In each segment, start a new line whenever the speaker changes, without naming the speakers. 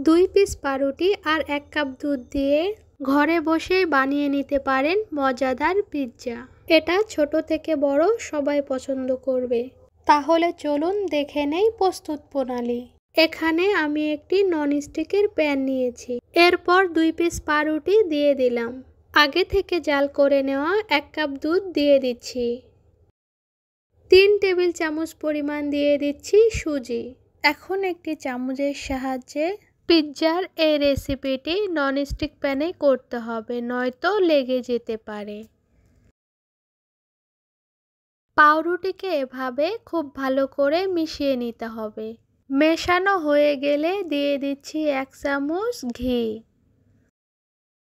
2 piece পাউরুটি আর 1 cup দুধ দিয়ে ঘরে বসেই বানিয়ে নিতে পারেন মজাদার পিৎজা। এটা ছোট থেকে বড় সবাই পছন্দ করবে। তাহলে চলুন দেখে নেই প্রস্তুত প্রণালী। এখানে আমি একটি ননস্টিকের প্যান নিয়েছি। এরপর 2 পিস পাউরুটি দিয়ে দিলাম। আগে থেকে জাল করে নেওয়া 1 কাপ দুধ দিয়ে দিচ্ছি। 3 টেবিল চামচ পরিমাণ দিয়ে দিচ্ছি সুজি। এখন একটি চামচের সাহায্যে পিৎজার এই রেসিপিটি ননস্টিক প্যানে করতে হবে, নয়তো লেগে যেতে পারে। পাউরুটিকে এভাবে খুব ভালো করে মিশিয়ে নিতে হবে। মেশানো হয়ে গেলে দিয়ে দিচ্ছি 1 চামচ ঘি।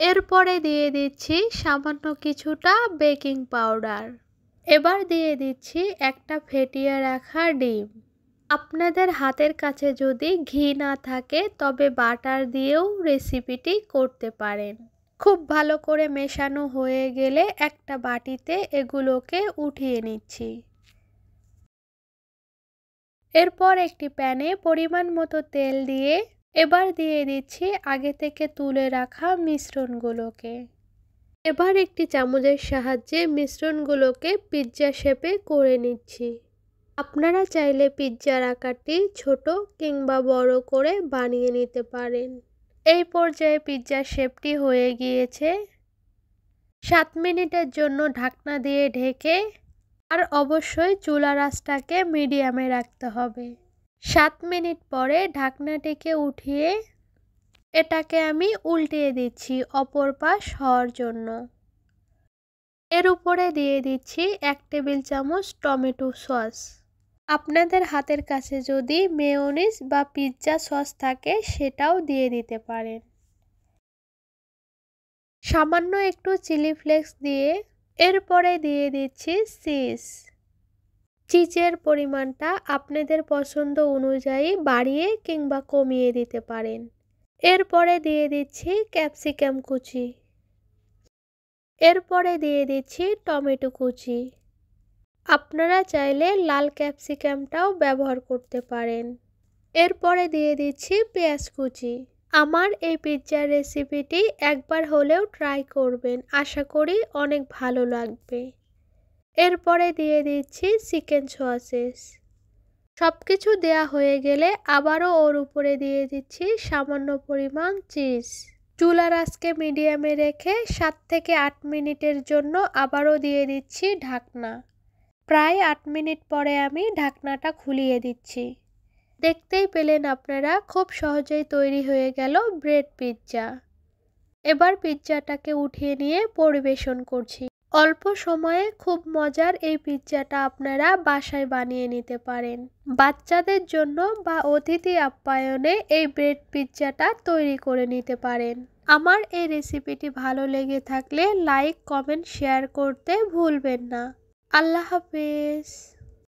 এরপরে দিয়ে দিচ্ছি সামান্য কিছুটা বেকিং পাউডার। এবার দিয়ে দিচ্ছি একটা ফেটিয়ে রাখা ডিম। আপনাদের হাতের কাছে যদি ঘি না থাকে তবে বাটার দিয়েও রেসিপিটি করতে পারেন। খুব ভালো করে মেশানো হয়ে গেলে একটা বাটিতে এগুলোকে উঠিয়ে নিচ্ছি। এরপর একটি প্যানে পরিমাণ মতো তেল দিয়ে এবার দিয়ে দিচ্ছি আগে থেকে তুলে রাখা মিশ্রণগুলোকে। এবার একটি চামচের সাহায্যে মিশ্রণগুলোকে পিৎজা শেপে করে নিচ্ছি। আপনারা চাইলে পিৎজার আকারটি ছোট কিংবা বড় করে বানিয়ে নিতে পারেন। এই পর্যায়ে পিৎজার শেপটি হয়ে গিয়েছে। 7 মিনিটের জন্য ঢাকনা দিয়ে ঢেকে আর অবশ্যই চুলার আঁচটাকে মিডিয়ামে রাখতে হবে। 7 মিনিট পরে ঢাকনাটিকে উঠিয়ে এটাকে আমি উল্টিয়ে দিচ্ছি অপর পাশ হওয়ার জন্য। এর উপরে দিয়ে দিচ্ছি 1 টেবিল চামচ টমেটো সস। আপনাদের হাতের কাছে যদি মেয়োনিজ বা পিৎজা সস থাকে সেটাও দিয়ে দিতে পারেন। সামান্য একটু চিলি ফ্লেক্স দিয়ে এরপরে দিয়ে দিচ্ছি চিজ। চিজের পরিমাণটা আপনাদের পছন্দ অনুযায়ী বাড়িয়ে কিংবা কমিয়ে দিতে পারেন। এরপরে দিয়ে দিচ্ছি ক্যাপসিকাম কুচি। এরপরে দিয়ে দিচ্ছি টমেটো কুচি। আপনারা চাইলে লাল ক্যাপসিকামটাও ব্যবহার করতে পারেন। এরপরে দিয়ে দিচ্ছি পেঁয়াজ কুচি। আমার এই পিৎজার রেসিপিটি একবার হলেও ট্রাই করবেন, আশা করি অনেক ভালো লাগবে। এরপরে দিয়ে দিচ্ছি চিকেন সসেস। সব কিছু দেয়া হয়ে গেলে আবারও ওর উপরে দিয়ে দিচ্ছি সামান্য পরিমাণ চিজ। চুলার আঁচকে মিডিয়ামে রেখে 7 থেকে 8 মিনিটের জন্য আবারও দিয়ে দিচ্ছি ঢাকনা। প্রায় 8 মিনিট পরে আমি ঢাকনাটা খুলিয়ে দিচ্ছি। দেখতেই পেলেন আপনারা খুব সহজেই তৈরি হয়ে গেল ব্রেড পিৎজা। এবার পিৎজাটাকে উঠিয়ে নিয়ে পরিবেশন করছি। অল্প সময়ে খুব মজার এই পিৎজাটা আপনারা বাসায় বানিয়ে নিতে পারেন। বাচ্চাদের জন্য বা অতিথি আপ্যায়নে এই ব্রেড পিৎজাটা তৈরি করে নিতে পারেন। আমার এই রেসিপিটি ভালো লেগে থাকলে লাইক, কমেন্ট, শেয়ার করতে ভুলবেন না। আল্লাহ হাফেজ।